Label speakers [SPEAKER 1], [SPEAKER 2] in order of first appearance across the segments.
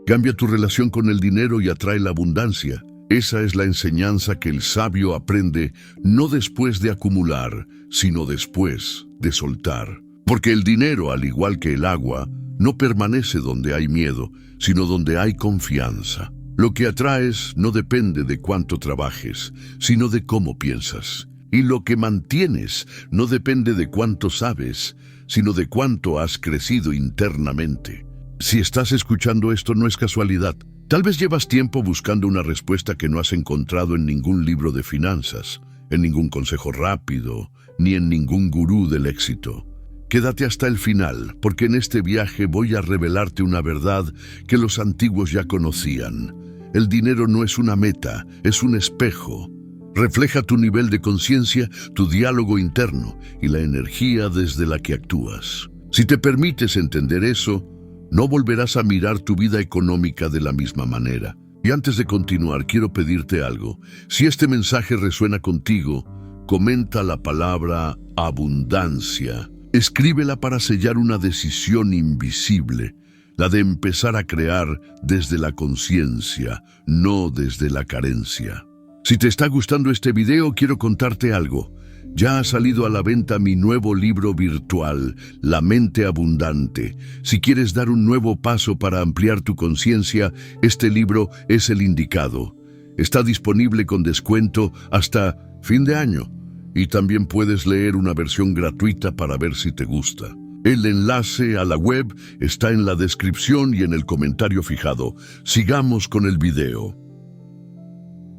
[SPEAKER 1] Cambia tu relación con el dinero y atrae la abundancia. Esa es la enseñanza que el sabio aprende no después de acumular, sino después de soltar. Porque el dinero, al igual que el agua, no permanece donde hay miedo, sino donde hay confianza. Lo que atraes no depende de cuánto trabajes, sino de cómo piensas. Y lo que mantienes no depende de cuánto sabes, sino de cuánto has crecido internamente. Si estás escuchando esto, no es casualidad. Tal vez llevas tiempo buscando una respuesta que no has encontrado en ningún libro de finanzas, en ningún consejo rápido, ni en ningún gurú del éxito. Quédate hasta el final, porque en este viaje voy a revelarte una verdad que los antiguos ya conocían. El dinero no es una meta, es un espejo. Refleja tu nivel de conciencia, tu diálogo interno y la energía desde la que actúas. Si te permites entender eso, no volverás a mirar tu vida económica de la misma manera. Y antes de continuar, quiero pedirte algo. Si este mensaje resuena contigo, comenta la palabra abundancia. Escríbela para sellar una decisión invisible, la de empezar a crear desde la conciencia, no desde la carencia. Si te está gustando este video, quiero contarte algo. Ya ha salido a la venta mi nuevo libro virtual, La Mente Abundante. Si quieres dar un nuevo paso para ampliar tu conciencia, este libro es el indicado. Está disponible con descuento hasta fin de año. Y también puedes leer una versión gratuita para ver si te gusta. El enlace a la web está en la descripción y en el comentario fijado. Sigamos con el video.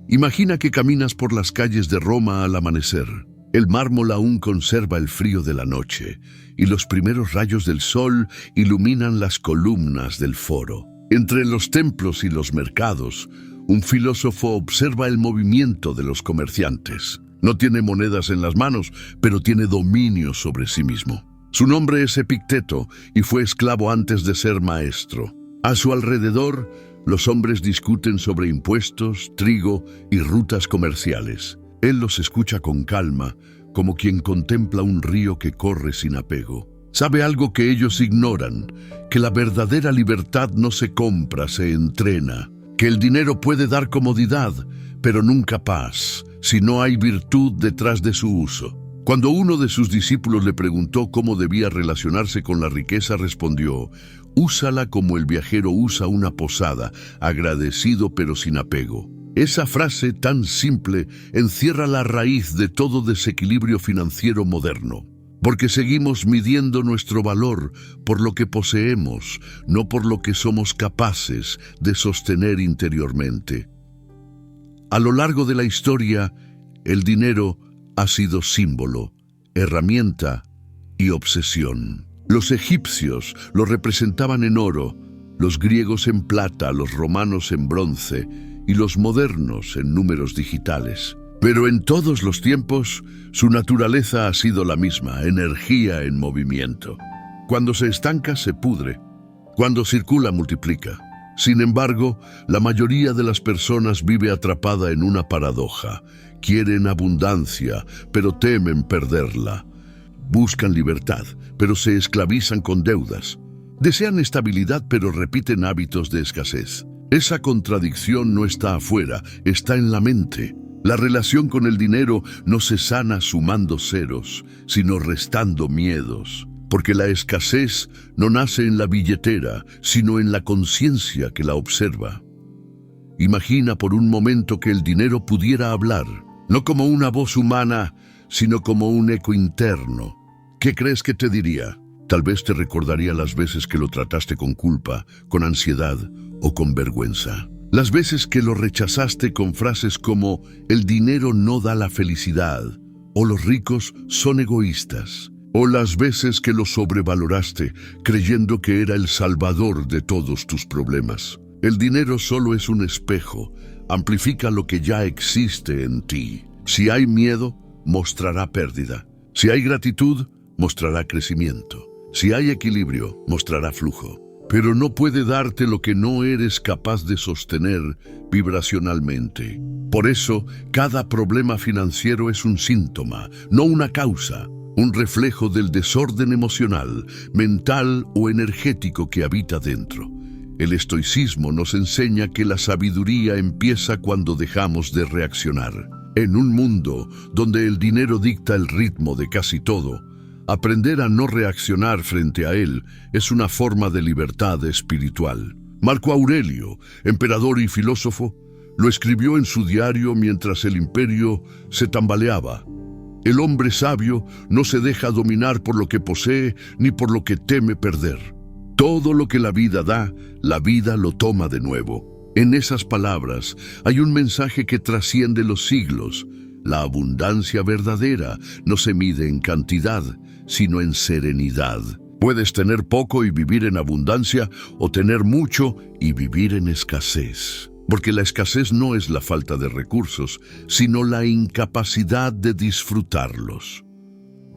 [SPEAKER 1] Imagina que caminas por las calles de Roma al amanecer. El mármol aún conserva el frío de la noche y los primeros rayos del sol iluminan las columnas del foro. Entre los templos y los mercados, un filósofo observa el movimiento de los comerciantes. No tiene monedas en las manos, pero tiene dominio sobre sí mismo. Su nombre es Epicteto y fue esclavo antes de ser maestro. A su alrededor, los hombres discuten sobre impuestos, trigo y rutas comerciales. Él los escucha con calma, como quien contempla un río que corre sin apego. Sabe algo que ellos ignoran, que la verdadera libertad no se compra, se entrena, que el dinero puede dar comodidad, pero nunca paz, si no hay virtud detrás de su uso. Cuando uno de sus discípulos le preguntó cómo debía relacionarse con la riqueza, respondió: úsala como el viajero usa una posada, agradecido pero sin apego. Esa frase tan simple encierra la raíz de todo desequilibrio financiero moderno, porque seguimos midiendo nuestro valor por lo que poseemos, no por lo que somos capaces de sostener interiormente. A lo largo de la historia, el dinero ha sido símbolo, herramienta y obsesión. Los egipcios lo representaban en oro, los griegos en plata, los romanos en bronce y los modernos en números digitales. Pero en todos los tiempos, su naturaleza ha sido la misma, energía en movimiento. Cuando se estanca, se pudre. Cuando circula, multiplica. Sin embargo, la mayoría de las personas vive atrapada en una paradoja. Quieren abundancia, pero temen perderla. Buscan libertad, pero se esclavizan con deudas. Desean estabilidad, pero repiten hábitos de escasez. Esa contradicción no está afuera, está en la mente. La relación con el dinero no se sana sumando ceros, sino restando miedos. Porque la escasez no nace en la billetera, sino en la conciencia que la observa. Imagina por un momento que el dinero pudiera hablar, no como una voz humana, sino como un eco interno. ¿Qué crees que te diría? Tal vez te recordaría las veces que lo trataste con culpa, con ansiedad o con vergüenza. Las veces que lo rechazaste con frases como «el dinero no da la felicidad» o «los ricos son egoístas». O las veces que lo sobrevaloraste, creyendo que era el salvador de todos tus problemas. El dinero solo es un espejo, amplifica lo que ya existe en ti. Si hay miedo, mostrará pérdida. Si hay gratitud, mostrará crecimiento. Si hay equilibrio, mostrará flujo. Pero no puede darte lo que no eres capaz de sostener vibracionalmente. Por eso, cada problema financiero es un síntoma, no una causa. un reflejo del desorden emocional, mental o energético que habita dentro. El estoicismo nos enseña que la sabiduría empieza cuando dejamos de reaccionar. En un mundo donde el dinero dicta el ritmo de casi todo, aprender a no reaccionar frente a él es una forma de libertad espiritual. Marco Aurelio, emperador y filósofo, lo escribió en su diario mientras el imperio se tambaleaba. El hombre sabio no se deja dominar por lo que posee ni por lo que teme perder. Todo lo que la vida da, la vida lo toma de nuevo. En esas palabras hay un mensaje que trasciende los siglos. La abundancia verdadera no se mide en cantidad, sino en serenidad. Puedes tener poco y vivir en abundancia, o tener mucho y vivir en escasez. Porque la escasez no es la falta de recursos, sino la incapacidad de disfrutarlos.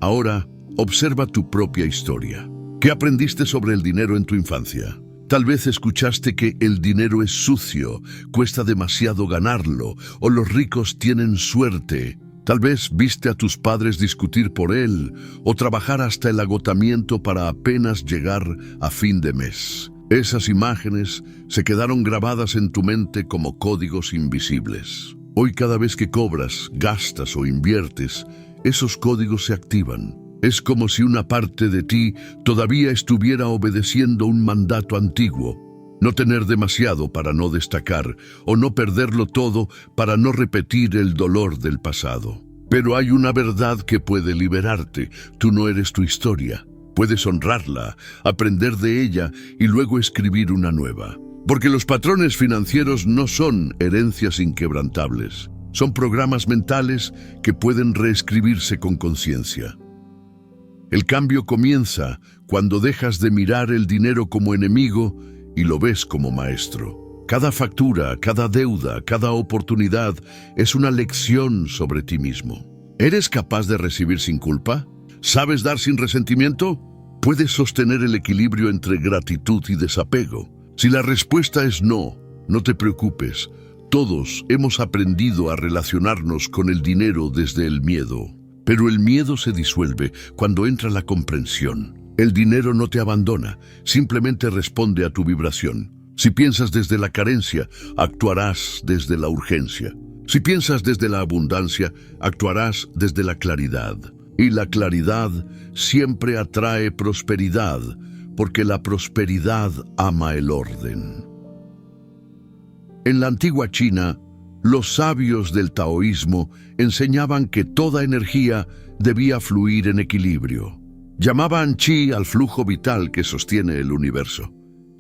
[SPEAKER 1] Ahora, observa tu propia historia. ¿Qué aprendiste sobre el dinero en tu infancia? Tal vez escuchaste que el dinero es sucio, cuesta demasiado ganarlo, o los ricos tienen suerte. Tal vez viste a tus padres discutir por él, o trabajar hasta el agotamiento para apenas llegar a fin de mes. Esas imágenes se quedaron grabadas en tu mente como códigos invisibles. Hoy, cada vez que cobras, gastas o inviertes, esos códigos se activan. Es como si una parte de ti todavía estuviera obedeciendo un mandato antiguo. No tener demasiado para no destacar, o no perderlo todo para no repetir el dolor del pasado. Pero hay una verdad que puede liberarte. Tú no eres tu historia. Puedes honrarla, aprender de ella y luego escribir una nueva. Porque los patrones financieros no son herencias inquebrantables. Son programas mentales que pueden reescribirse con conciencia. El cambio comienza cuando dejas de mirar el dinero como enemigo y lo ves como maestro. Cada factura, cada deuda, cada oportunidad es una lección sobre ti mismo. ¿Eres capaz de recibir sin culpa? ¿Sabes dar sin resentimiento? ¿Puedes sostener el equilibrio entre gratitud y desapego? Si la respuesta es no, no te preocupes. Todos hemos aprendido a relacionarnos con el dinero desde el miedo. Pero el miedo se disuelve cuando entra la comprensión. El dinero no te abandona, simplemente responde a tu vibración. Si piensas desde la carencia, actuarás desde la urgencia. Si piensas desde la abundancia, actuarás desde la claridad. Y la claridad siempre atrae prosperidad, porque la prosperidad ama el orden. En la antigua China, los sabios del taoísmo enseñaban que toda energía debía fluir en equilibrio. Llamaban chi al flujo vital que sostiene el universo.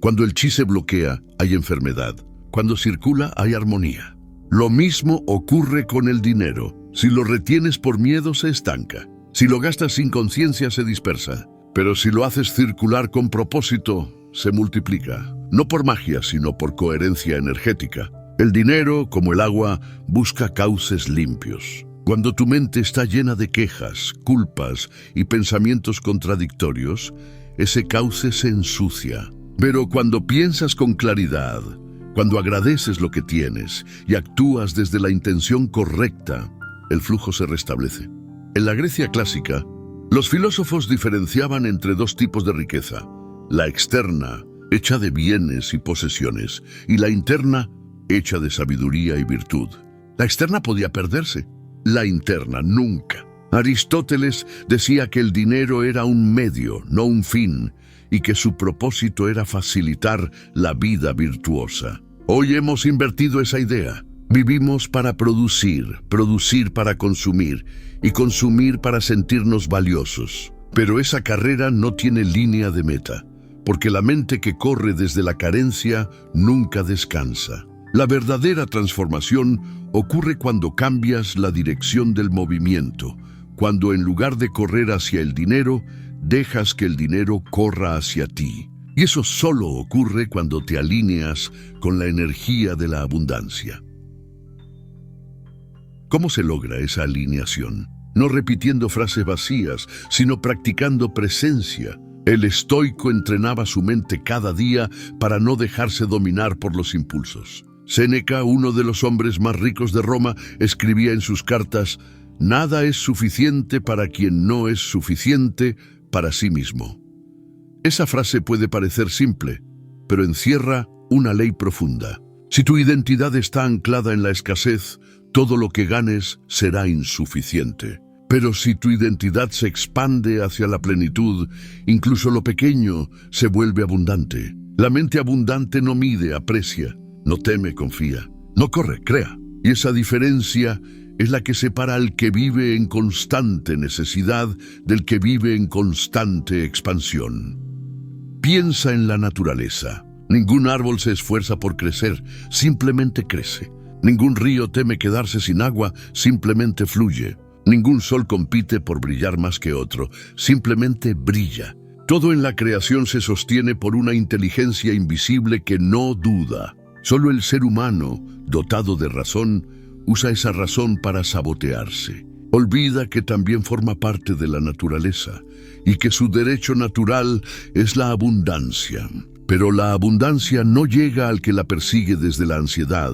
[SPEAKER 1] Cuando el chi se bloquea, hay enfermedad. Cuando circula, hay armonía. Lo mismo ocurre con el dinero. Si lo retienes por miedo, se estanca. Si lo gastas sin conciencia, se dispersa. Pero si lo haces circular con propósito, se multiplica. No por magia, sino por coherencia energética. El dinero, como el agua, busca cauces limpios. Cuando tu mente está llena de quejas, culpas y pensamientos contradictorios, ese cauce se ensucia. Pero cuando piensas con claridad, cuando agradeces lo que tienes y actúas desde la intención correcta, el flujo se restablece. En la Grecia clásica, los filósofos diferenciaban entre dos tipos de riqueza: la externa, hecha de bienes y posesiones, y la interna, hecha de sabiduría y virtud. La externa podía perderse, la interna nunca. Aristóteles decía que el dinero era un medio, no un fin, y que su propósito era facilitar la vida virtuosa. Hoy hemos invertido esa idea. Vivimos para producir, producir para consumir y consumir para sentirnos valiosos. Pero esa carrera no tiene línea de meta, porque la mente que corre desde la carencia nunca descansa. La verdadera transformación ocurre cuando cambias la dirección del movimiento, cuando en lugar de correr hacia el dinero, dejas que el dinero corra hacia ti. Y eso solo ocurre cuando te alineas con la energía de la abundancia. ¿Cómo se logra esa alineación? No repitiendo frases vacías, sino practicando presencia. El estoico entrenaba su mente cada día para no dejarse dominar por los impulsos. Séneca, uno de los hombres más ricos de Roma, escribía en sus cartas: Nada es suficiente para quien no es suficiente para sí mismo. Esa frase puede parecer simple, pero encierra una ley profunda. Si tu identidad está anclada en la escasez, todo lo que ganes será insuficiente. Pero si tu identidad se expande hacia la plenitud, incluso lo pequeño se vuelve abundante. La mente abundante no mide, aprecia, no teme, confía, no corre, crea. Y esa diferencia es la que separa al que vive en constante necesidad del que vive en constante expansión. Piensa en la naturaleza. Ningún árbol se esfuerza por crecer, simplemente crece. Ningún río teme quedarse sin agua, simplemente fluye. Ningún sol compite por brillar más que otro, simplemente brilla. Todo en la creación se sostiene por una inteligencia invisible que no duda. Solo el ser humano, dotado de razón, usa esa razón para sabotearse. Olvida que también forma parte de la naturaleza y que su derecho natural es la abundancia. Pero la abundancia no llega al que la persigue desde la ansiedad,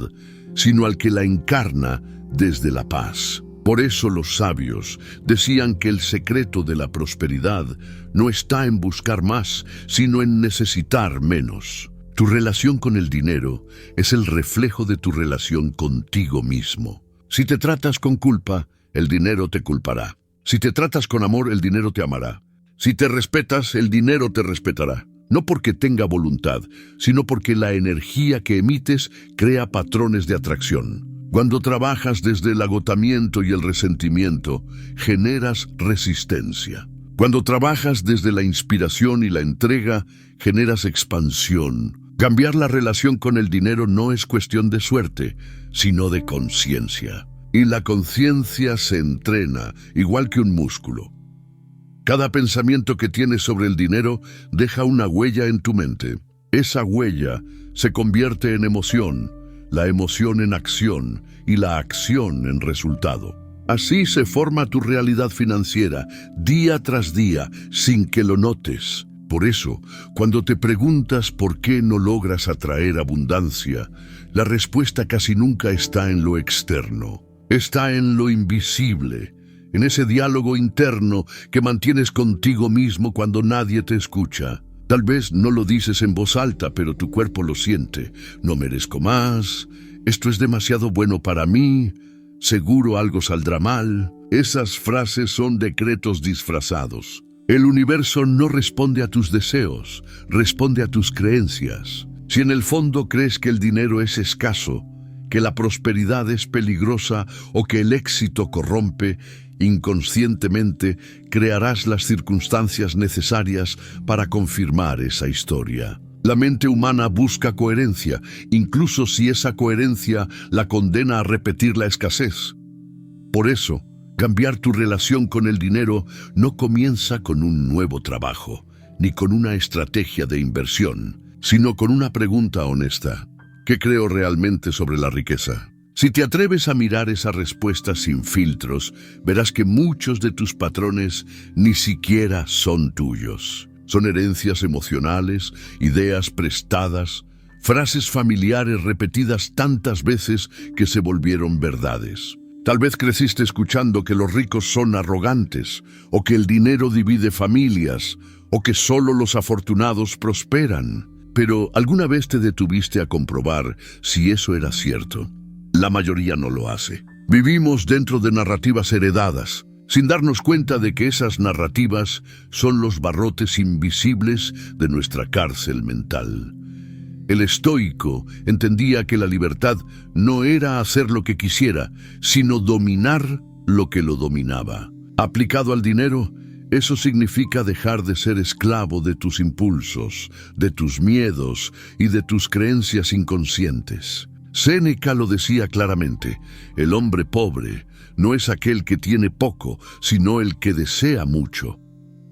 [SPEAKER 1] sino al que la encarna desde la paz. Por eso los sabios decían que el secreto de la prosperidad no está en buscar más, sino en necesitar menos. Tu relación con el dinero es el reflejo de tu relación contigo mismo. Si te tratas con culpa, el dinero te culpará. Si te tratas con amor, el dinero te amará. Si te respetas, el dinero te respetará. No porque tenga voluntad, sino porque la energía que emites crea patrones de atracción. Cuando trabajas desde el agotamiento y el resentimiento, generas resistencia. Cuando trabajas desde la inspiración y la entrega, generas expansión. Cambiar la relación con el dinero no es cuestión de suerte, sino de conciencia. Y la conciencia se entrena, igual que un músculo. Cada pensamiento que tienes sobre el dinero deja una huella en tu mente. Esa huella se convierte en emoción, la emoción en acción y la acción en resultado. Así se forma tu realidad financiera, día tras día, sin que lo notes. Por eso, cuando te preguntas por qué no logras atraer abundancia, la respuesta casi nunca está en lo externo. Está en lo invisible, en ese diálogo interno que mantienes contigo mismo cuando nadie te escucha. Tal vez no lo dices en voz alta, pero tu cuerpo lo siente. No merezco más, esto es demasiado bueno para mí, seguro algo saldrá mal. Esas frases son decretos disfrazados. El universo no responde a tus deseos, responde a tus creencias. Si en el fondo crees que el dinero es escaso, que la prosperidad es peligrosa o que el éxito corrompe, inconscientemente crearás las circunstancias necesarias para confirmar esa historia. La mente humana busca coherencia, incluso si esa coherencia la condena a repetir la escasez. Por eso, cambiar tu relación con el dinero no comienza con un nuevo trabajo, ni con una estrategia de inversión, sino con una pregunta honesta. ¿Qué creo realmente sobre la riqueza? Si te atreves a mirar esa respuesta sin filtros, verás que muchos de tus patrones ni siquiera son tuyos. Son herencias emocionales, ideas prestadas, frases familiares repetidas tantas veces que se volvieron verdades. Tal vez creciste escuchando que los ricos son arrogantes, o que el dinero divide familias, o que solo los afortunados prosperan. Pero ¿alguna vez te detuviste a comprobar si eso era cierto? La mayoría no lo hace. Vivimos dentro de narrativas heredadas, sin darnos cuenta de que esas narrativas son los barrotes invisibles de nuestra cárcel mental. El estoico entendía que la libertad no era hacer lo que quisiera, sino dominar lo que lo dominaba. Aplicado al dinero, eso significa dejar de ser esclavo de tus impulsos, de tus miedos y de tus creencias inconscientes. Séneca lo decía claramente: el hombre pobre no es aquel que tiene poco, sino el que desea mucho.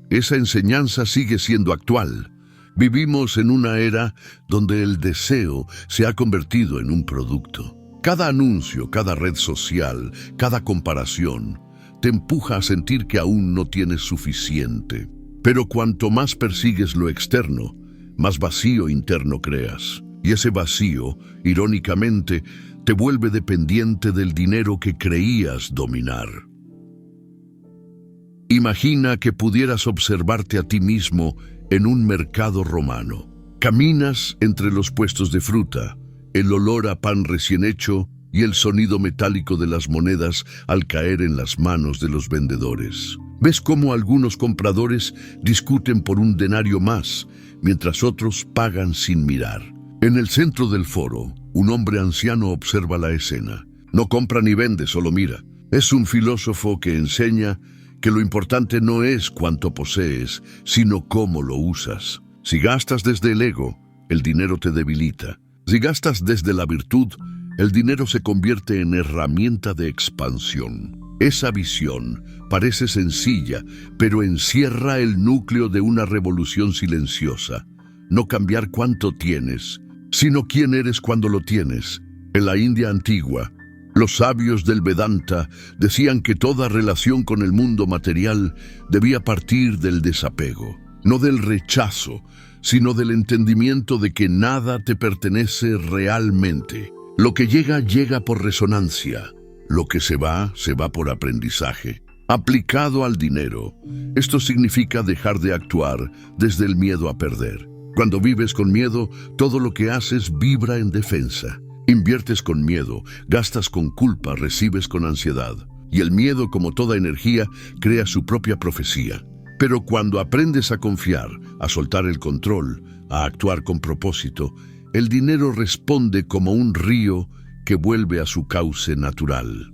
[SPEAKER 1] Esa enseñanza sigue siendo actual. Vivimos en una era donde el deseo se ha convertido en un producto. Cada anuncio, cada red social, cada comparación te empuja a sentir que aún no tienes suficiente. Pero cuanto más persigues lo externo, más vacío interno creas. Y ese vacío, irónicamente, te vuelve dependiente del dinero que creías dominar. Imagina que pudieras observarte a ti mismo en un mercado romano. Caminas entre los puestos de fruta, el olor a pan recién hecho y el sonido metálico de las monedas al caer en las manos de los vendedores. Ves cómo algunos compradores discuten por un denario más, mientras otros pagan sin mirar. En el centro del foro, un hombre anciano observa la escena. No compra ni vende, solo mira. Es un filósofo que enseña que lo importante no es cuánto posees, sino cómo lo usas. Si gastas desde el ego, el dinero te debilita. Si gastas desde la virtud, el dinero se convierte en herramienta de expansión. Esa visión parece sencilla, pero encierra el núcleo de una revolución silenciosa. No cambiar cuánto tienes, sino quién eres cuando lo tienes. En la India antigua, los sabios del Vedanta decían que toda relación con el mundo material debía partir del desapego, no del rechazo, sino del entendimiento de que nada te pertenece realmente. Lo que llega, llega por resonancia. Lo que se va por aprendizaje. Aplicado al dinero, esto significa dejar de actuar desde el miedo a perder. Cuando vives con miedo, todo lo que haces vibra en defensa. Inviertes con miedo, gastas con culpa, recibes con ansiedad. Y el miedo, como toda energía, crea su propia profecía. Pero cuando aprendes a confiar, a soltar el control, a actuar con propósito, el dinero responde como un río que vuelve a su cauce natural.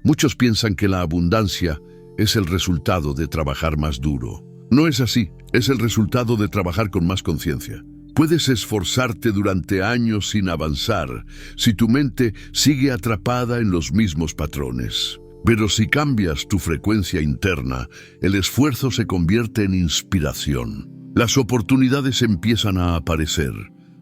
[SPEAKER 1] Muchos piensan que la abundancia es el resultado de trabajar más duro. No es así, es el resultado de trabajar con más conciencia. Puedes esforzarte durante años sin avanzar si tu mente sigue atrapada en los mismos patrones. Pero si cambias tu frecuencia interna, el esfuerzo se convierte en inspiración. Las oportunidades empiezan a aparecer.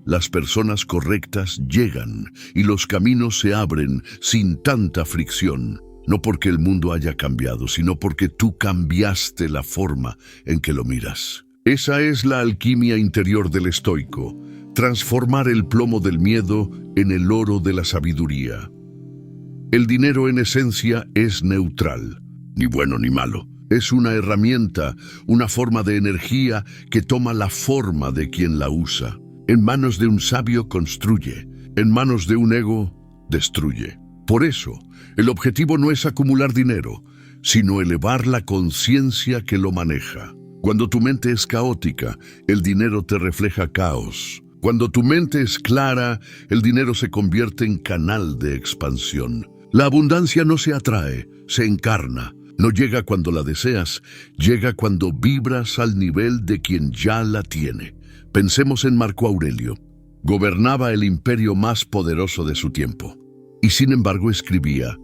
[SPEAKER 1] Las personas correctas llegan y los caminos se abren sin tanta fricción. No porque el mundo haya cambiado, sino porque tú cambiaste la forma en que lo miras. Esa es la alquimia interior del estoico, transformar el plomo del miedo en el oro de la sabiduría. El dinero en esencia es neutral, ni bueno ni malo. Es una herramienta, una forma de energía que toma la forma de quien la usa. En manos de un sabio construye, en manos de un ego destruye. Por eso, el objetivo no es acumular dinero, sino elevar la conciencia que lo maneja. Cuando tu mente es caótica, el dinero te refleja caos. Cuando tu mente es clara, el dinero se convierte en canal de expansión. La abundancia no se atrae, se encarna. No llega cuando la deseas, llega cuando vibras al nivel de quien ya la tiene. Pensemos en Marco Aurelio. Gobernaba el imperio más poderoso de su tiempo. Y sin embargo escribía: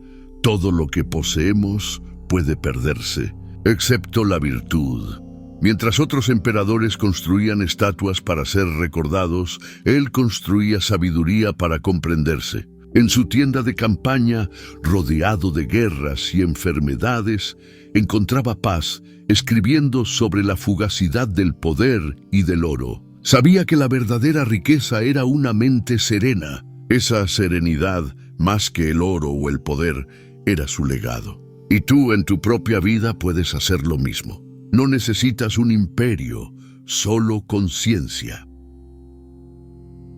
[SPEAKER 1] todo lo que poseemos puede perderse, excepto la virtud. Mientras otros emperadores construían estatuas para ser recordados, él construía sabiduría para comprenderse. En su tienda de campaña, rodeado de guerras y enfermedades, encontraba paz, escribiendo sobre la fugacidad del poder y del oro. Sabía que la verdadera riqueza era una mente serena. Esa serenidad, más que el oro o el poder, era su legado. Y tú en tu propia vida puedes hacer lo mismo. No necesitas un imperio, solo conciencia.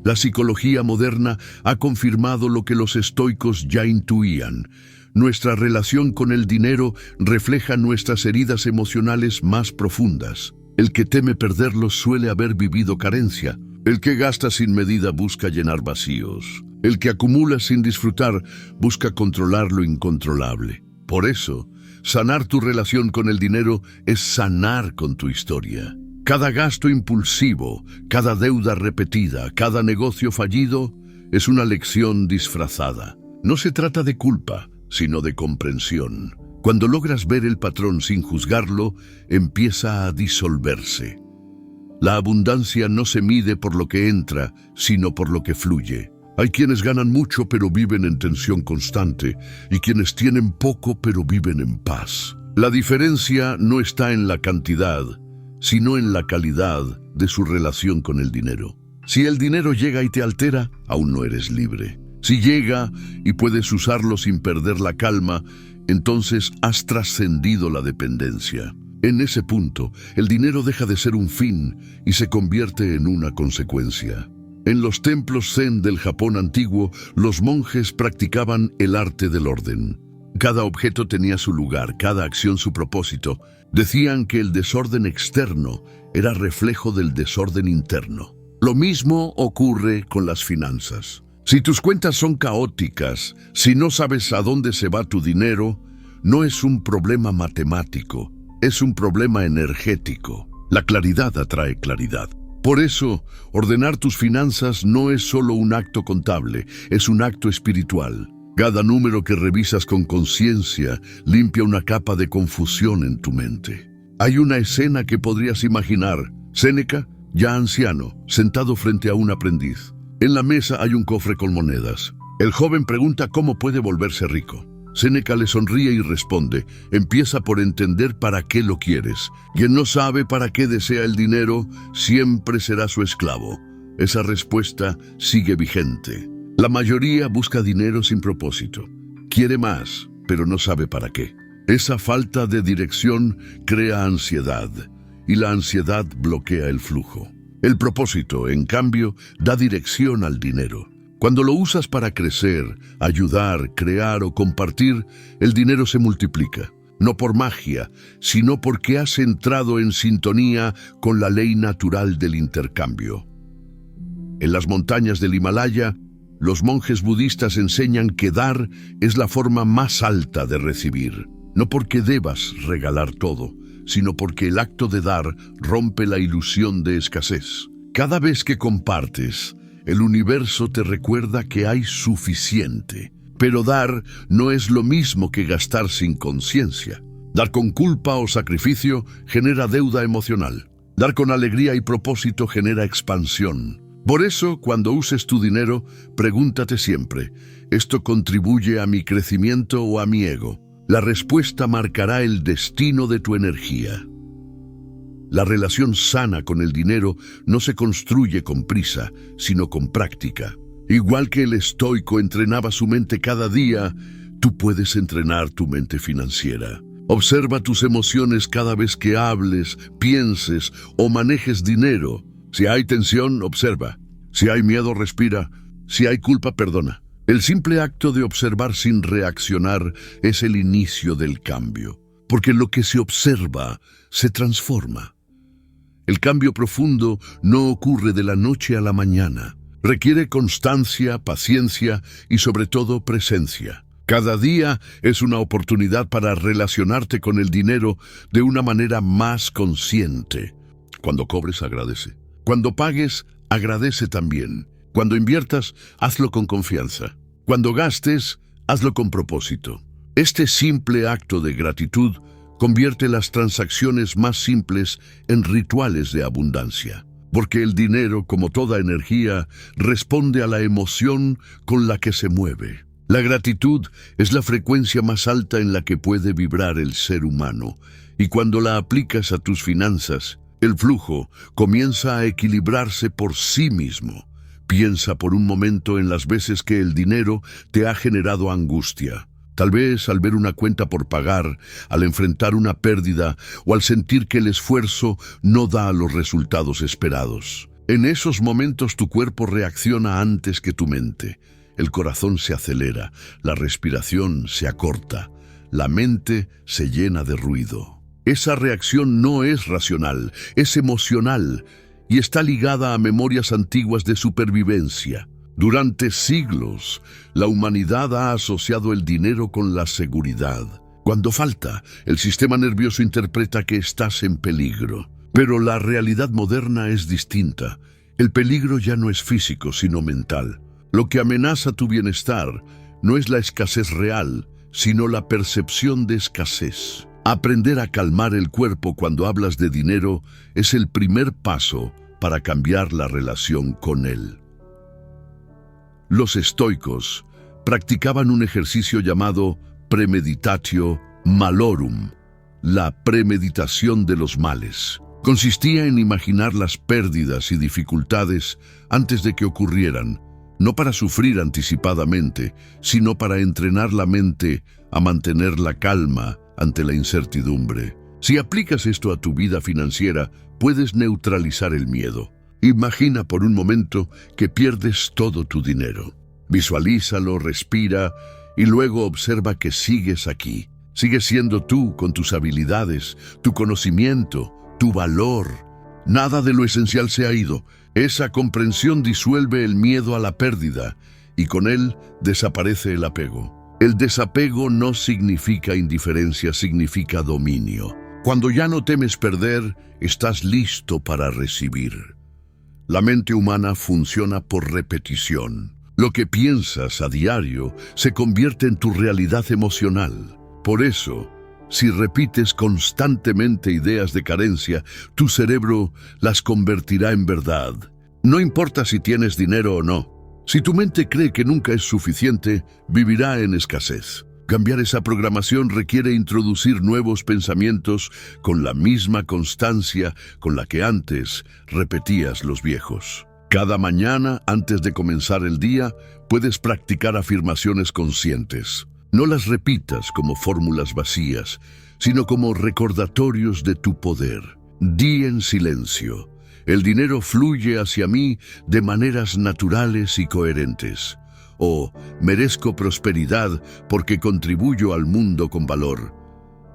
[SPEAKER 1] La psicología moderna ha confirmado lo que los estoicos ya intuían. Nuestra relación con el dinero refleja nuestras heridas emocionales más profundas. El que teme perderlo suele haber vivido carencia. El que gasta sin medida busca llenar vacíos. El que acumula sin disfrutar busca controlar lo incontrolable. Por eso, sanar tu relación con el dinero es sanar con tu historia. Cada gasto impulsivo, cada deuda repetida, cada negocio fallido es una lección disfrazada. No se trata de culpa, sino de comprensión. Cuando logras ver el patrón sin juzgarlo, empieza a disolverse. La abundancia no se mide por lo que entra, sino por lo que fluye. Hay quienes ganan mucho pero viven en tensión constante, y quienes tienen poco pero viven en paz. La diferencia no está en la cantidad, sino en la calidad de su relación con el dinero. Si el dinero llega y te altera, aún no eres libre. Si llega y puedes usarlo sin perder la calma, entonces has trascendido la dependencia. En ese punto, el dinero deja de ser un fin y se convierte en una consecuencia. En los templos zen del Japón antiguo, los monjes practicaban el arte del orden. Cada objeto tenía su lugar, cada acción su propósito. Decían que el desorden externo era reflejo del desorden interno. Lo mismo ocurre con las finanzas. Si tus cuentas son caóticas, si no sabes a dónde se va tu dinero, no es un problema matemático, es un problema energético. La claridad atrae claridad. Por eso, ordenar tus finanzas no es solo un acto contable, es un acto espiritual. Cada número que revisas con conciencia limpia una capa de confusión en tu mente. Hay una escena que podrías imaginar. Séneca, ya anciano, sentado frente a un aprendiz. En la mesa hay un cofre con monedas. El joven pregunta cómo puede volverse rico. Séneca le sonríe y responde: empieza por entender para qué lo quieres. Quien no sabe para qué desea el dinero, siempre será su esclavo. Esa respuesta sigue vigente. La mayoría busca dinero sin propósito. Quiere más, pero no sabe para qué. Esa falta de dirección crea ansiedad, y la ansiedad bloquea el flujo. El propósito, en cambio, da dirección al dinero. Cuando lo usas para crecer, ayudar, crear o compartir, el dinero se multiplica. No por magia, sino porque has entrado en sintonía con la ley natural del intercambio. En las montañas del Himalaya, los monjes budistas enseñan que dar es la forma más alta de recibir. No porque debas regalar todo, sino porque el acto de dar rompe la ilusión de escasez. Cada vez que compartes, el universo te recuerda que hay suficiente. Pero dar no es lo mismo que gastar sin conciencia. Dar con culpa o sacrificio genera deuda emocional. Dar con alegría y propósito genera expansión. Por eso, cuando uses tu dinero, pregúntate siempre: ¿esto contribuye a mi crecimiento o a mi ego? La respuesta marcará el destino de tu energía. La relación sana con el dinero no se construye con prisa, sino con práctica. Igual que el estoico entrenaba su mente cada día, tú puedes entrenar tu mente financiera. Observa tus emociones cada vez que hables, pienses o manejes dinero. Si hay tensión, observa. Si hay miedo, respira. Si hay culpa, perdona. El simple acto de observar sin reaccionar es el inicio del cambio, porque lo que se observa se transforma. El cambio profundo no ocurre de la noche a la mañana. Requiere constancia, paciencia y sobre todo presencia. Cada día es una oportunidad para relacionarte con el dinero de una manera más consciente. Cuando cobres, agradece. Cuando pagues, agradece también. Cuando inviertas, hazlo con confianza. Cuando gastes, hazlo con propósito. Este simple acto de gratitud convierte las transacciones más simples en rituales de abundancia. Porque el dinero, como toda energía, responde a la emoción con la que se mueve. La gratitud es la frecuencia más alta en la que puede vibrar el ser humano, y cuando la aplicas a tus finanzas, el flujo comienza a equilibrarse por sí mismo. Piensa por un momento en las veces que el dinero te ha generado angustia. Tal vez al ver una cuenta por pagar, al enfrentar una pérdida o al sentir que el esfuerzo no da los resultados esperados. En esos momentos tu cuerpo reacciona antes que tu mente. El corazón se acelera, la respiración se acorta, la mente se llena de ruido. Esa reacción no es racional, es emocional y está ligada a memorias antiguas de supervivencia. Durante siglos, la humanidad ha asociado el dinero con la seguridad. Cuando falta, el sistema nervioso interpreta que estás en peligro. Pero la realidad moderna es distinta. El peligro ya no es físico, sino mental. Lo que amenaza tu bienestar no es la escasez real, sino la percepción de escasez. Aprender a calmar el cuerpo cuando hablas de dinero es el primer paso para cambiar la relación con él. Los estoicos practicaban un ejercicio llamado premeditatio malorum, la premeditación de los males. Consistía en imaginar las pérdidas y dificultades antes de que ocurrieran. no para sufrir anticipadamente, sino para entrenar la mente a mantener la calma ante la incertidumbre. Si aplicas esto a tu vida financiera, puedes neutralizar el miedo. Imagina por un momento que pierdes todo tu dinero. Visualízalo, respira y luego observa que sigues aquí. Sigues siendo tú con tus habilidades, tu conocimiento, tu valor. Nada de lo esencial se ha ido. Esa comprensión disuelve el miedo a la pérdida y con él desaparece el apego. El desapego no significa indiferencia, significa dominio. Cuando ya no temes perder, estás listo para recibir. La mente humana funciona por repetición. Lo que piensas a diario se convierte en tu realidad emocional. Por eso, si repites constantemente ideas de carencia, tu cerebro las convertirá en verdad. No importa si tienes dinero o no. Si tu mente cree que nunca es suficiente, vivirá en escasez. Cambiar esa programación requiere introducir nuevos pensamientos con la misma constancia con la que antes repetías los viejos. Cada mañana, antes de comenzar el día, puedes practicar afirmaciones conscientes. No las repitas como fórmulas vacías, sino como recordatorios de tu poder. Di en silencio: el dinero fluye hacia mí de maneras naturales y coherentes. O merezco prosperidad porque contribuyo al mundo con valor.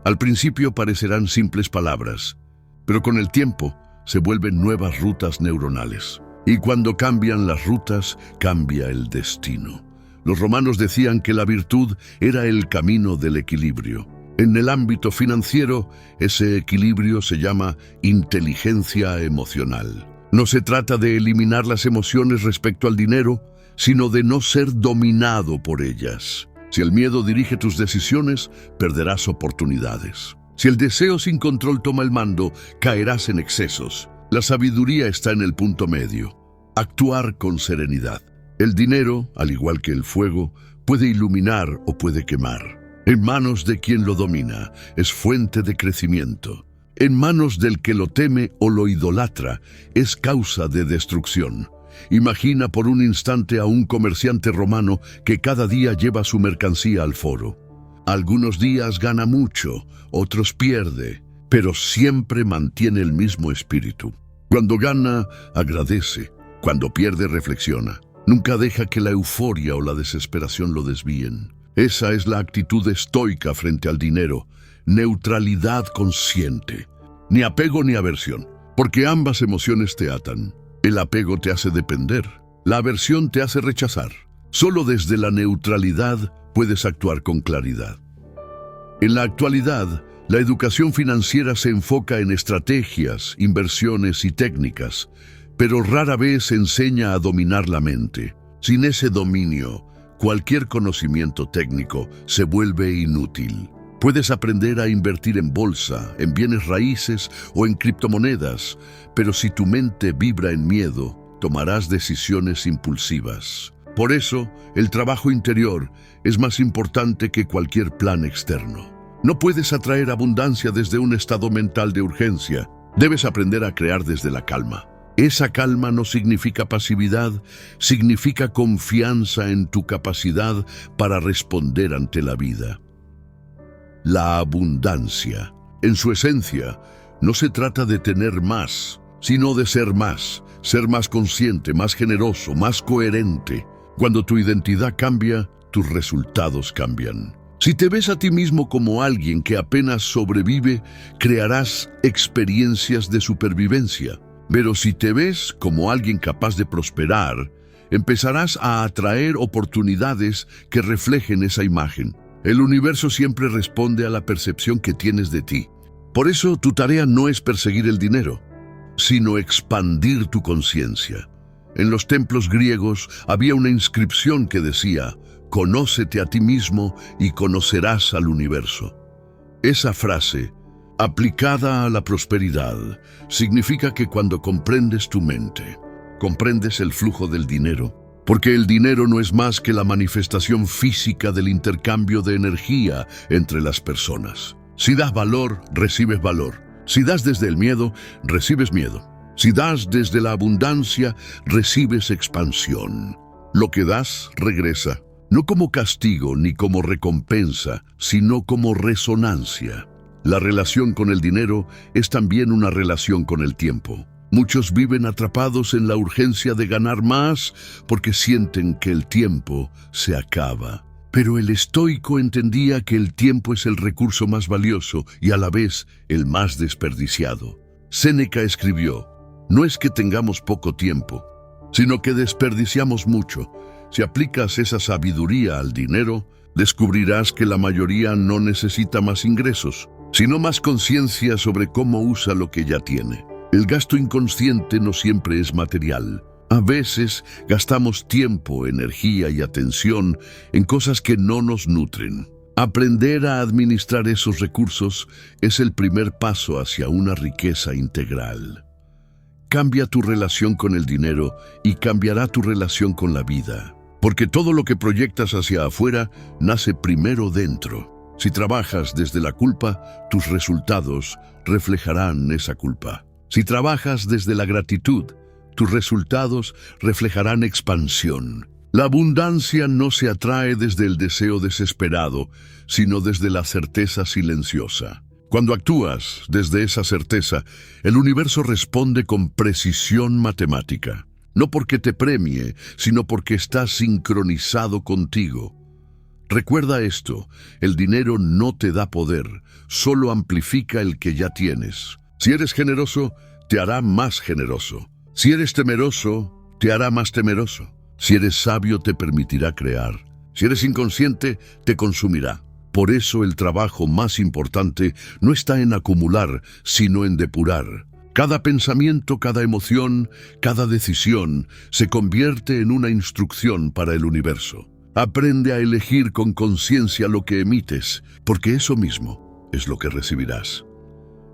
[SPEAKER 1] Al principio parecerán simples palabras, pero con el tiempo se vuelven nuevas rutas neuronales. Y cuando cambian las rutas, cambia el destino. Los romanos decían que la virtud era el camino del equilibrio. En el ámbito financiero, ese equilibrio se llama inteligencia emocional. No se trata de eliminar las emociones respecto al dinero, sino de no ser dominado por ellas. Si el miedo dirige tus decisiones, perderás oportunidades. Si el deseo sin control toma el mando, caerás en excesos. La sabiduría está en el punto medio. Actuar con serenidad. El dinero, al igual que el fuego, puede iluminar o puede quemar. En manos de quien lo domina, es fuente de crecimiento. En manos del que lo teme o lo idolatra, es causa de destrucción. Imagina por un instante a un comerciante romano que cada día lleva su mercancía al foro. Algunos días gana mucho, otros pierde, pero siempre mantiene el mismo espíritu. Cuando gana, agradece. Cuando pierde, reflexiona. Nunca deja que la euforia o la desesperación lo desvíen. Esa es la actitud estoica frente al dinero. Neutralidad consciente. Ni apego ni aversión, porque ambas emociones te atan. El apego te hace depender. La aversión te hace rechazar. Solo desde la neutralidad puedes actuar con claridad. En la actualidad, la educación financiera se enfoca en estrategias, inversiones y técnicas, pero rara vez enseña a dominar la mente. Sin ese dominio, cualquier conocimiento técnico se vuelve inútil. Puedes aprender a invertir en bolsa, en bienes raíces o en criptomonedas, pero si tu mente vibra en miedo, tomarás decisiones impulsivas. Por eso, el trabajo interior es más importante que cualquier plan externo. No puedes atraer abundancia desde un estado mental de urgencia. Debes aprender a crear desde la calma. Esa calma no significa pasividad, significa confianza en tu capacidad para responder ante la vida. La abundancia, en su esencia, no se trata de tener más, sino de ser más consciente, más generoso, más coherente. Cuando tu identidad cambia, tus resultados cambian. Si te ves a ti mismo como alguien que apenas sobrevive, crearás experiencias de supervivencia. Pero si te ves como alguien capaz de prosperar, empezarás a atraer oportunidades que reflejen esa imagen. El universo siempre responde a la percepción que tienes de ti. Por eso tu tarea no es perseguir el dinero, sino expandir tu conciencia. En los templos griegos había una inscripción que decía: «Conócete a ti mismo y conocerás al universo». Esa frase, aplicada a la prosperidad, significa que cuando comprendes tu mente, comprendes el flujo del dinero, porque el dinero no es más que la manifestación física del intercambio de energía entre las personas. Si das valor, recibes valor. Si das desde el miedo, recibes miedo. Si das desde la abundancia, recibes expansión. Lo que das, regresa, no como castigo ni como recompensa, sino como resonancia. La relación con el dinero es también una relación con el tiempo. Muchos viven atrapados en la urgencia de ganar más porque sienten que el tiempo se acaba. Pero el estoico entendía que el tiempo es el recurso más valioso y a la vez el más desperdiciado. Séneca escribió: no es que tengamos poco tiempo, sino que desperdiciamos mucho. Si aplicas esa sabiduría al dinero, descubrirás que la mayoría no necesita más ingresos, sino más conciencia sobre cómo usa lo que ya tiene. El gasto inconsciente no siempre es material. A veces gastamos tiempo, energía y atención en cosas que no nos nutren. Aprender a administrar esos recursos es el primer paso hacia una riqueza integral. Cambia tu relación con el dinero y cambiará tu relación con la vida. Porque todo lo que proyectas hacia afuera nace primero dentro. Si trabajas desde la culpa, tus resultados reflejarán esa culpa. Si trabajas desde la gratitud, tus resultados reflejarán expansión. La abundancia no se atrae desde el deseo desesperado, sino desde la certeza silenciosa. Cuando actúas desde esa certeza, el universo responde con precisión matemática. No porque te premie, sino porque estás sincronizado contigo. Recuerda esto: el dinero no te da poder, solo amplifica el que ya tienes. Si eres generoso, te hará más generoso. Si eres temeroso, te hará más temeroso. Si eres sabio, te permitirá crear. Si eres inconsciente, te consumirá. Por eso el trabajo más importante no está en acumular, sino en depurar. Cada pensamiento, cada emoción, cada decisión se convierte en una instrucción para el universo. Aprende a elegir con conciencia lo que emites, porque eso mismo es lo que recibirás.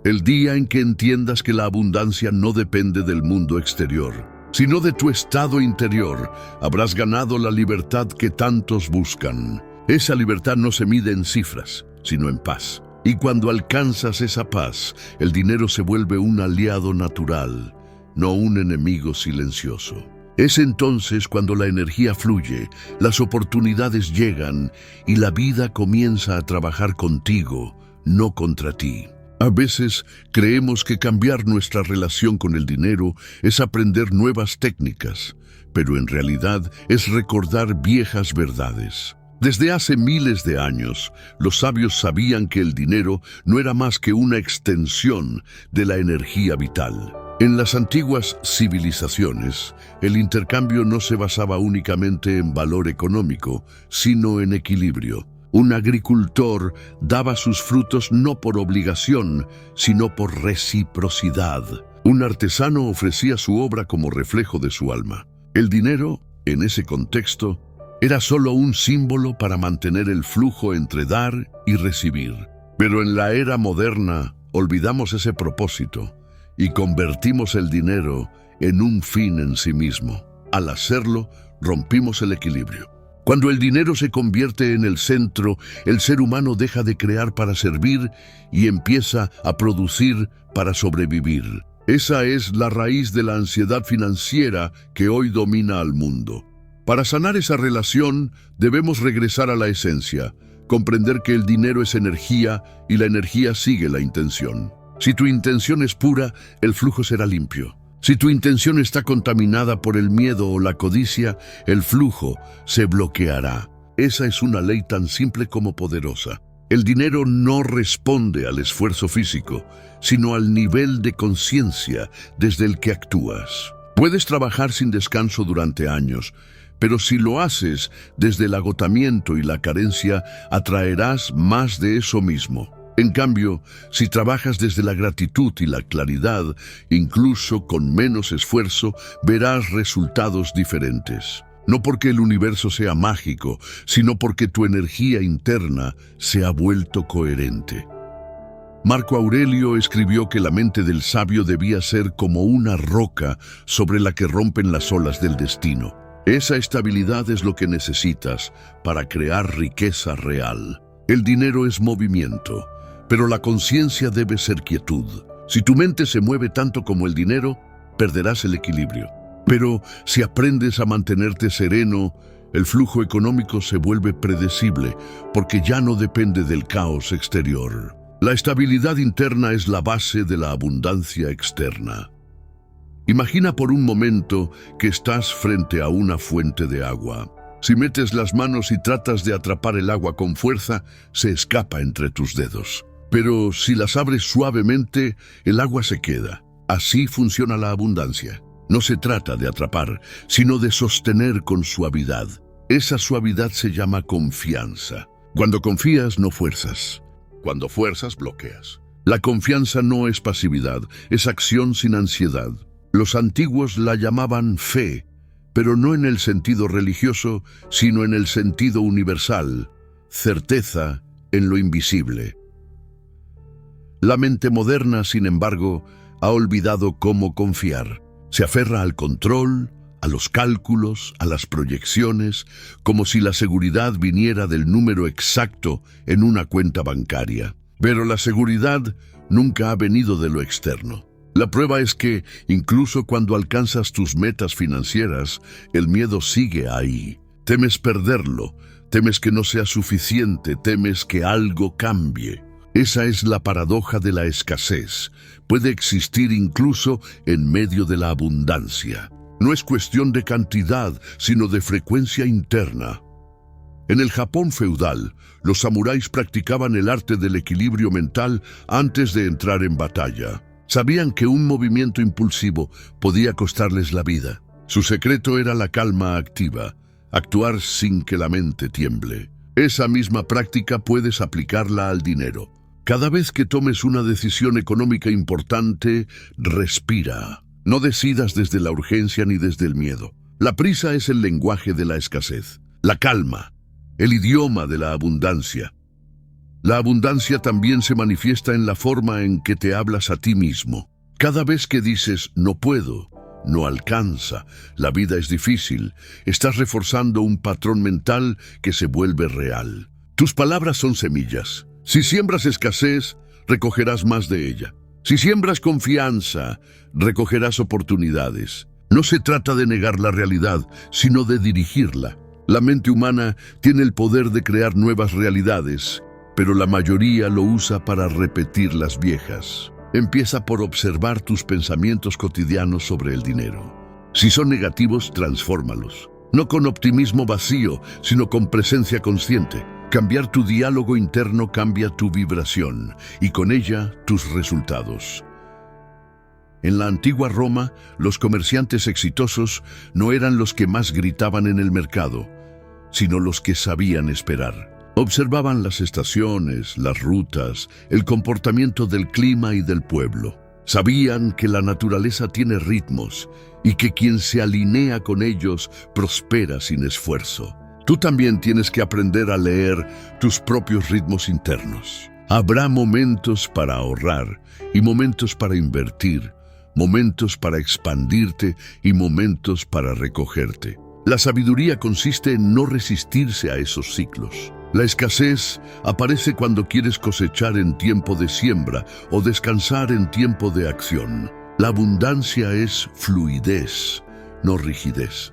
[SPEAKER 1] El día en que entiendas que la abundancia no depende del mundo exterior, sino de tu estado interior, habrás ganado la libertad que tantos buscan. Esa libertad no se mide en cifras, sino en paz. Y cuando alcanzas esa paz, el dinero se vuelve un aliado natural, no un enemigo silencioso. Es entonces cuando la energía fluye, las oportunidades llegan y la vida comienza a trabajar contigo, no contra ti. A veces creemos que cambiar nuestra relación con el dinero es aprender nuevas técnicas, pero en realidad es recordar viejas verdades. Desde hace miles de años, los sabios sabían que el dinero no era más que una extensión de la energía vital. En las antiguas civilizaciones, el intercambio no se basaba únicamente en valor económico, sino en equilibrio. Un agricultor daba sus frutos no por obligación, sino por reciprocidad. Un artesano ofrecía su obra como reflejo de su alma. El dinero, en ese contexto, era solo un símbolo para mantener el flujo entre dar y recibir. Pero en la era moderna, olvidamos ese propósito y convertimos el dinero en un fin en sí mismo. Al hacerlo, rompimos el equilibrio. Cuando el dinero se convierte en el centro, el ser humano deja de crear para servir y empieza a producir para sobrevivir. Esa es la raíz de la ansiedad financiera que hoy domina al mundo. Para sanar esa relación, debemos regresar a la esencia, comprender que el dinero es energía y la energía sigue la intención. Si tu intención es pura, el flujo será limpio. Si tu intención está contaminada por el miedo o la codicia, el flujo se bloqueará. Esa es una ley tan simple como poderosa. El dinero no responde al esfuerzo físico, sino al nivel de conciencia desde el que actúas. Puedes trabajar sin descanso durante años, pero si lo haces desde el agotamiento y la carencia, atraerás más de eso mismo. En cambio, si trabajas desde la gratitud y la claridad, incluso con menos esfuerzo, verás resultados diferentes. No porque el universo sea mágico, sino porque tu energía interna se ha vuelto coherente. Marco Aurelio escribió que la mente del sabio debía ser como una roca sobre la que rompen las olas del destino. Esa estabilidad es lo que necesitas para crear riqueza real. El dinero es movimiento, pero la conciencia debe ser quietud. Si tu mente se mueve tanto como el dinero, perderás el equilibrio. Pero si aprendes a mantenerte sereno, el flujo económico se vuelve predecible porque ya no depende del caos exterior. La estabilidad interna es la base de la abundancia externa. Imagina por un momento que estás frente a una fuente de agua. Si metes las manos y tratas de atrapar el agua con fuerza, se escapa entre tus dedos. Pero si las abres suavemente, el agua se queda. Así funciona la abundancia. No se trata de atrapar, sino de sostener con suavidad. Esa suavidad se llama confianza. Cuando confías, no fuerzas. Cuando fuerzas, bloqueas. La confianza no es pasividad, es acción sin ansiedad. Los antiguos la llamaban fe, pero no en el sentido religioso, sino en el sentido universal, certeza en lo invisible. La mente moderna, sin embargo, ha olvidado cómo confiar. Se aferra al control, a los cálculos, a las proyecciones, como si la seguridad viniera del número exacto en una cuenta bancaria. Pero la seguridad nunca ha venido de lo externo. La prueba es que, incluso cuando alcanzas tus metas financieras, el miedo sigue ahí. Temes perderlo, temes que no sea suficiente, temes que algo cambie. Esa es la paradoja de la escasez. Puede existir incluso en medio de la abundancia. No es cuestión de cantidad, sino de frecuencia interna. En el Japón feudal, los samuráis practicaban el arte del equilibrio mental antes de entrar en batalla. Sabían que un movimiento impulsivo podía costarles la vida. Su secreto era la calma activa, actuar sin que la mente tiemble. Esa misma práctica puedes aplicarla al dinero. Cada vez que tomes una decisión económica importante, respira. No decidas desde la urgencia ni desde el miedo. La prisa es el lenguaje de la escasez. La calma, el idioma de la abundancia. La abundancia también se manifiesta en la forma en que te hablas a ti mismo. Cada vez que dices no puedo, no alcanza, la vida es difícil, estás reforzando un patrón mental que se vuelve real. Tus palabras son semillas. Si siembras escasez, recogerás más de ella. Si siembras confianza, recogerás oportunidades. No se trata de negar la realidad, sino de dirigirla. La mente humana tiene el poder de crear nuevas realidades, pero la mayoría lo usa para repetir las viejas. Empieza por observar tus pensamientos cotidianos sobre el dinero. Si son negativos, transfórmalos. No con optimismo vacío, sino con presencia consciente. Cambiar tu diálogo interno cambia tu vibración y con ella tus resultados. En la antigua Roma, los comerciantes exitosos no eran los que más gritaban en el mercado, sino los que sabían esperar. Observaban las estaciones, las rutas, el comportamiento del clima y del pueblo. Sabían que la naturaleza tiene ritmos y que quien se alinea con ellos prospera sin esfuerzo. Tú también tienes que aprender a leer tus propios ritmos internos. Habrá momentos para ahorrar y momentos para invertir, momentos para expandirte y momentos para recogerte. La sabiduría consiste en no resistirse a esos ciclos. La escasez aparece cuando quieres cosechar en tiempo de siembra o descansar en tiempo de acción. La abundancia es fluidez, no rigidez.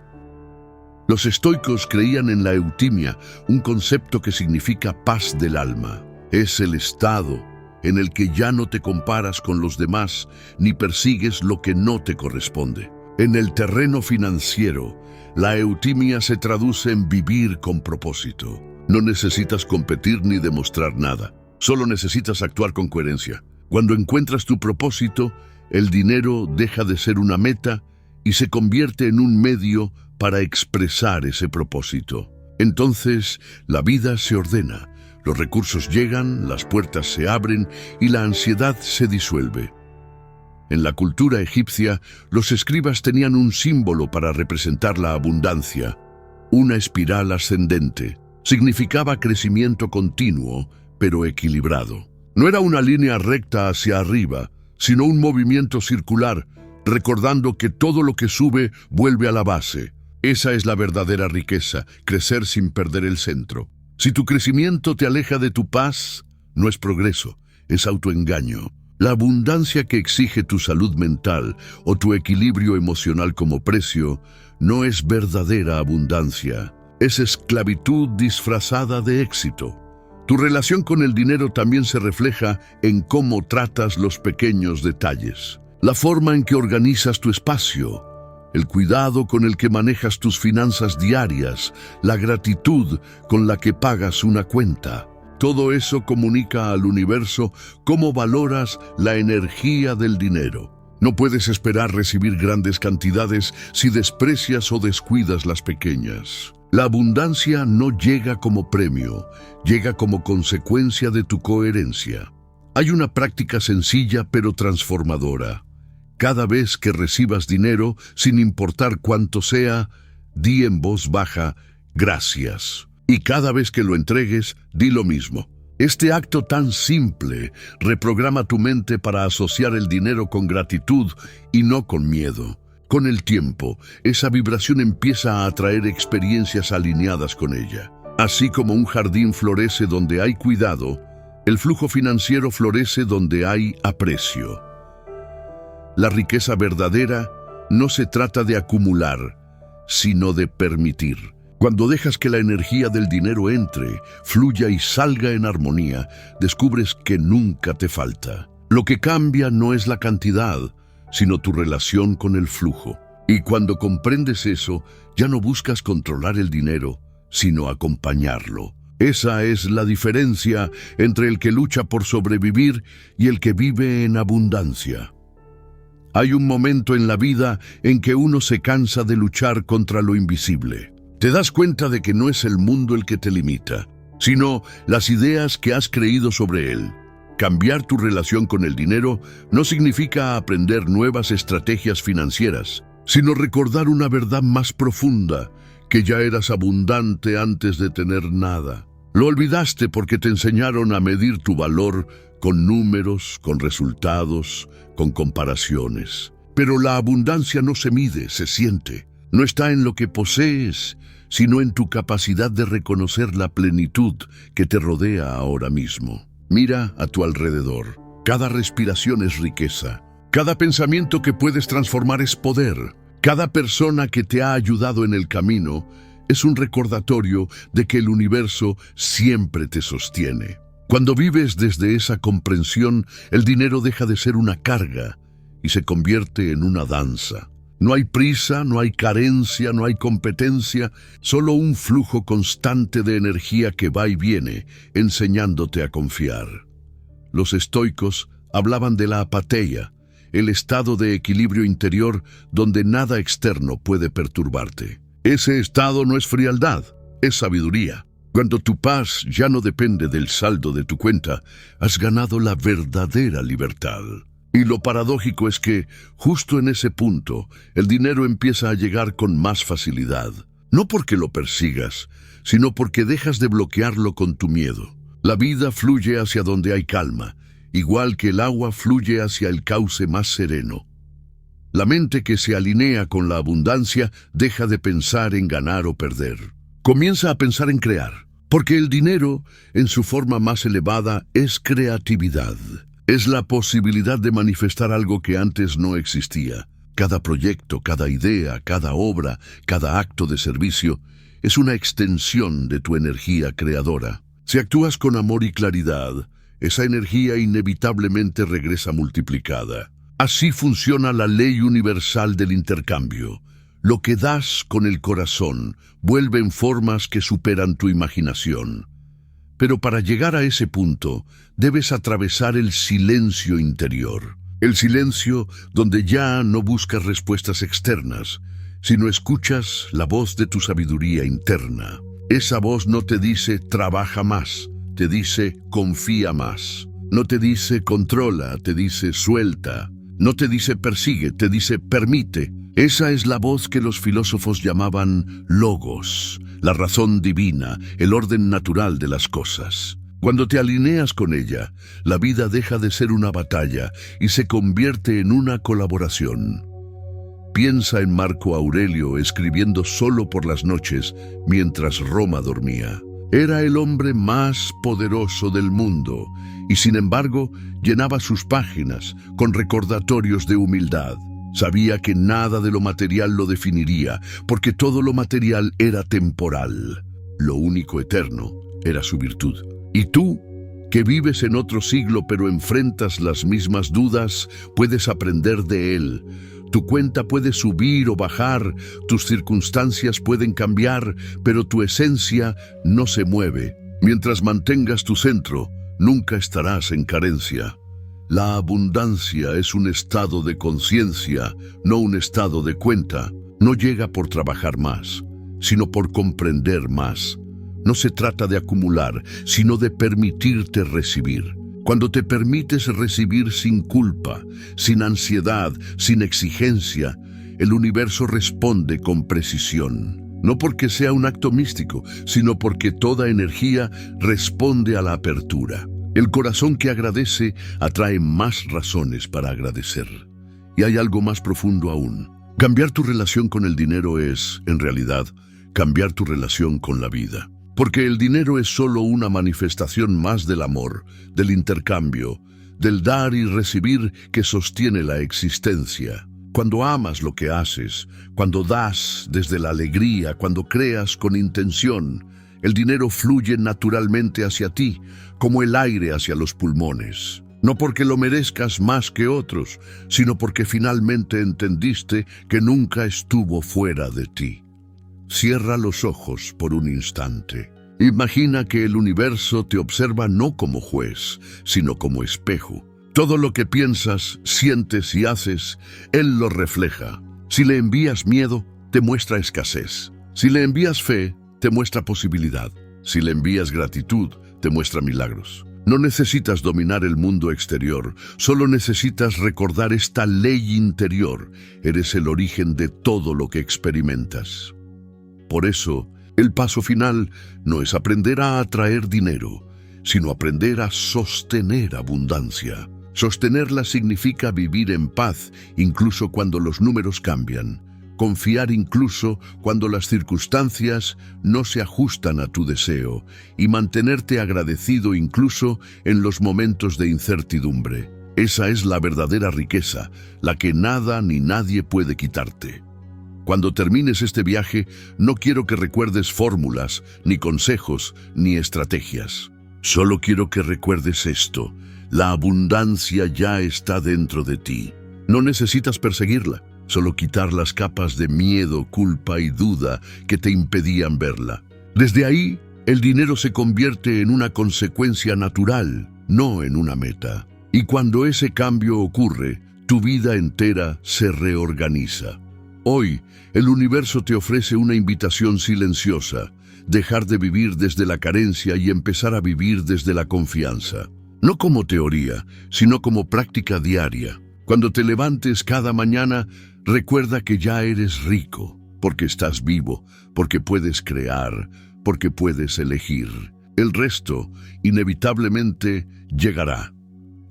[SPEAKER 1] Los estoicos creían en la eutimia, un concepto que significa paz del alma. Es el estado en el que ya no te comparas con los demás ni persigues lo que no te corresponde. En el terreno financiero, la eutimia se traduce en vivir con propósito. No necesitas competir ni demostrar nada, solo necesitas actuar con coherencia. Cuando encuentras tu propósito, el dinero deja de ser una meta y se convierte en un medio para expresar ese propósito. Entonces, la vida se ordena, los recursos llegan, las puertas se abren y la ansiedad se disuelve. En la cultura egipcia, los escribas tenían un símbolo para representar la abundancia, una espiral ascendente. Significaba crecimiento continuo, pero equilibrado. No era una línea recta hacia arriba, sino un movimiento circular, recordando que todo lo que sube vuelve a la base. Esa es la verdadera riqueza, crecer sin perder el centro. Si tu crecimiento te aleja de tu paz, no es progreso, es autoengaño. La abundancia que exige tu salud mental o tu equilibrio emocional como precio no es verdadera abundancia, es esclavitud disfrazada de éxito. Tu relación con el dinero también se refleja en cómo tratas los pequeños detalles, la forma en que organizas tu espacio, el cuidado con el que manejas tus finanzas diarias, la gratitud con la que pagas una cuenta. Todo eso comunica al universo cómo valoras la energía del dinero. No puedes esperar recibir grandes cantidades si desprecias o descuidas las pequeñas. La abundancia no llega como premio, llega como consecuencia de tu coherencia. Hay una práctica sencilla pero transformadora. Cada vez que recibas dinero, sin importar cuánto sea, di en voz baja, gracias. Y cada vez que lo entregues, di lo mismo. Este acto tan simple reprograma tu mente para asociar el dinero con gratitud y no con miedo. Con el tiempo, esa vibración empieza a atraer experiencias alineadas con ella. Así como un jardín florece donde hay cuidado, el flujo financiero florece donde hay aprecio. La riqueza verdadera no se trata de acumular, sino de permitir. Cuando dejas que la energía del dinero entre, fluya y salga en armonía, descubres que nunca te falta. Lo que cambia no es la cantidad, sino tu relación con el flujo. Y cuando comprendes eso, ya no buscas controlar el dinero, sino acompañarlo. Esa es la diferencia entre el que lucha por sobrevivir y el que vive en abundancia. Hay un momento en la vida en que uno se cansa de luchar contra lo invisible. Te das cuenta de que no es el mundo el que te limita, sino las ideas que has creído sobre él. Cambiar tu relación con el dinero no significa aprender nuevas estrategias financieras, sino recordar una verdad más profunda, que ya eras abundante antes de tener nada. Lo olvidaste porque te enseñaron a medir tu valor con números, con resultados, con comparaciones. Pero la abundancia no se mide, se siente. No está en lo que posees, sino en tu capacidad de reconocer la plenitud que te rodea ahora mismo. Mira a tu alrededor. Cada respiración es riqueza. Cada pensamiento que puedes transformar es poder. Cada persona que te ha ayudado en el camino es un recordatorio de que el universo siempre te sostiene. Cuando vives desde esa comprensión, el dinero deja de ser una carga y se convierte en una danza. No hay prisa, no hay carencia, no hay competencia, solo un flujo constante de energía que va y viene, enseñándote a confiar. Los estoicos hablaban de la apatheia, el estado de equilibrio interior donde nada externo puede perturbarte. Ese estado no es frialdad, es sabiduría. Cuando tu paz ya no depende del saldo de tu cuenta, has ganado la verdadera libertad. Y lo paradójico es que, justo en ese punto, el dinero empieza a llegar con más facilidad. No porque lo persigas, sino porque dejas de bloquearlo con tu miedo. La vida fluye hacia donde hay calma, igual que el agua fluye hacia el cauce más sereno. La mente que se alinea con la abundancia deja de pensar en ganar o perder. Comienza a pensar en crear, porque el dinero, en su forma más elevada, es creatividad. Es la posibilidad de manifestar algo que antes no existía. Cada proyecto, cada idea, cada obra, cada acto de servicio es una extensión de tu energía creadora. Si actúas con amor y claridad, esa energía inevitablemente regresa multiplicada. Así funciona la ley universal del intercambio. Lo que das con el corazón vuelve en formas que superan tu imaginación. Pero para llegar a ese punto, debes atravesar el silencio interior. El silencio donde ya no buscas respuestas externas, sino escuchas la voz de tu sabiduría interna. Esa voz no te dice trabaja más, te dice confía más. No te dice controla, te dice suelta. No te dice persigue, te dice permite. Esa es la voz que los filósofos llamaban logos, la razón divina, el orden natural de las cosas. Cuando te alineas con ella, la vida deja de ser una batalla y se convierte en una colaboración. Piensa en Marco Aurelio escribiendo solo por las noches mientras Roma dormía. Era el hombre más poderoso del mundo y sin embargo llenaba sus páginas con recordatorios de humildad. Sabía que nada de lo material lo definiría, porque todo lo material era temporal. Lo único eterno era su virtud. Y tú, que vives en otro siglo pero enfrentas las mismas dudas, puedes aprender de él. Tu cuenta puede subir o bajar, tus circunstancias pueden cambiar, pero tu esencia no se mueve. Mientras mantengas tu centro, nunca estarás en carencia. La abundancia es un estado de conciencia, no un estado de cuenta. No llega por trabajar más, sino por comprender más. No se trata de acumular, sino de permitirte recibir. Cuando te permites recibir sin culpa, sin ansiedad, sin exigencia, el universo responde con precisión. No porque sea un acto místico, sino porque toda energía responde a la apertura. El corazón que agradece atrae más razones para agradecer. Y hay algo más profundo aún. Cambiar tu relación con el dinero es, en realidad, cambiar tu relación con la vida. Porque el dinero es solo una manifestación más del amor, del intercambio, del dar y recibir que sostiene la existencia. Cuando amas lo que haces, cuando das desde la alegría, cuando creas con intención, el dinero fluye naturalmente hacia ti, como el aire hacia los pulmones. No porque lo merezcas más que otros, sino porque finalmente entendiste que nunca estuvo fuera de ti. Cierra los ojos por un instante. Imagina que el universo te observa no como juez, sino como espejo. Todo lo que piensas, sientes y haces, él lo refleja. Si le envías miedo, te muestra escasez. Si le envías fe, te muestra posibilidad. Si le envías gratitud, te muestra milagros. No necesitas dominar el mundo exterior, solo necesitas recordar esta ley interior. Eres el origen de todo lo que experimentas. Por eso, el paso final no es aprender a atraer dinero, sino aprender a sostener abundancia. Sostenerla significa vivir en paz, incluso cuando los números cambian. Confiar incluso cuando las circunstancias no se ajustan a tu deseo. Y mantenerte agradecido incluso en los momentos de incertidumbre. Esa es la verdadera riqueza, la que nada ni nadie puede quitarte. Cuando termines este viaje, no quiero que recuerdes fórmulas, ni consejos, ni estrategias. Solo quiero que recuerdes esto: la abundancia ya está dentro de ti. No necesitas perseguirla, solo quitar las capas de miedo, culpa y duda que te impedían verla. Desde ahí, el dinero se convierte en una consecuencia natural, no en una meta. Y cuando ese cambio ocurre, tu vida entera se reorganiza. Hoy, el universo te ofrece una invitación silenciosa: dejar de vivir desde la carencia y empezar a vivir desde la confianza. No como teoría, sino como práctica diaria. Cuando te levantes cada mañana, recuerda que ya eres rico, porque estás vivo, porque puedes crear, porque puedes elegir. El resto, inevitablemente, llegará.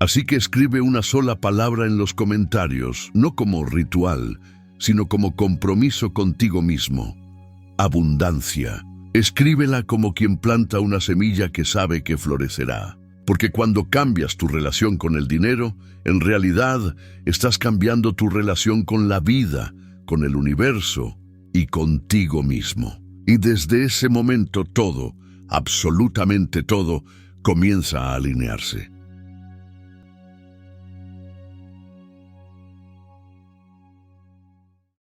[SPEAKER 1] Así que escribe una sola palabra en los comentarios, no como ritual, sino como compromiso contigo mismo: abundancia. Escríbela como quien planta una semilla que sabe que florecerá. Porque cuando cambias tu relación con el dinero, en realidad estás cambiando tu relación con la vida, con el universo y contigo mismo. Y desde ese momento todo, absolutamente todo, comienza a alinearse.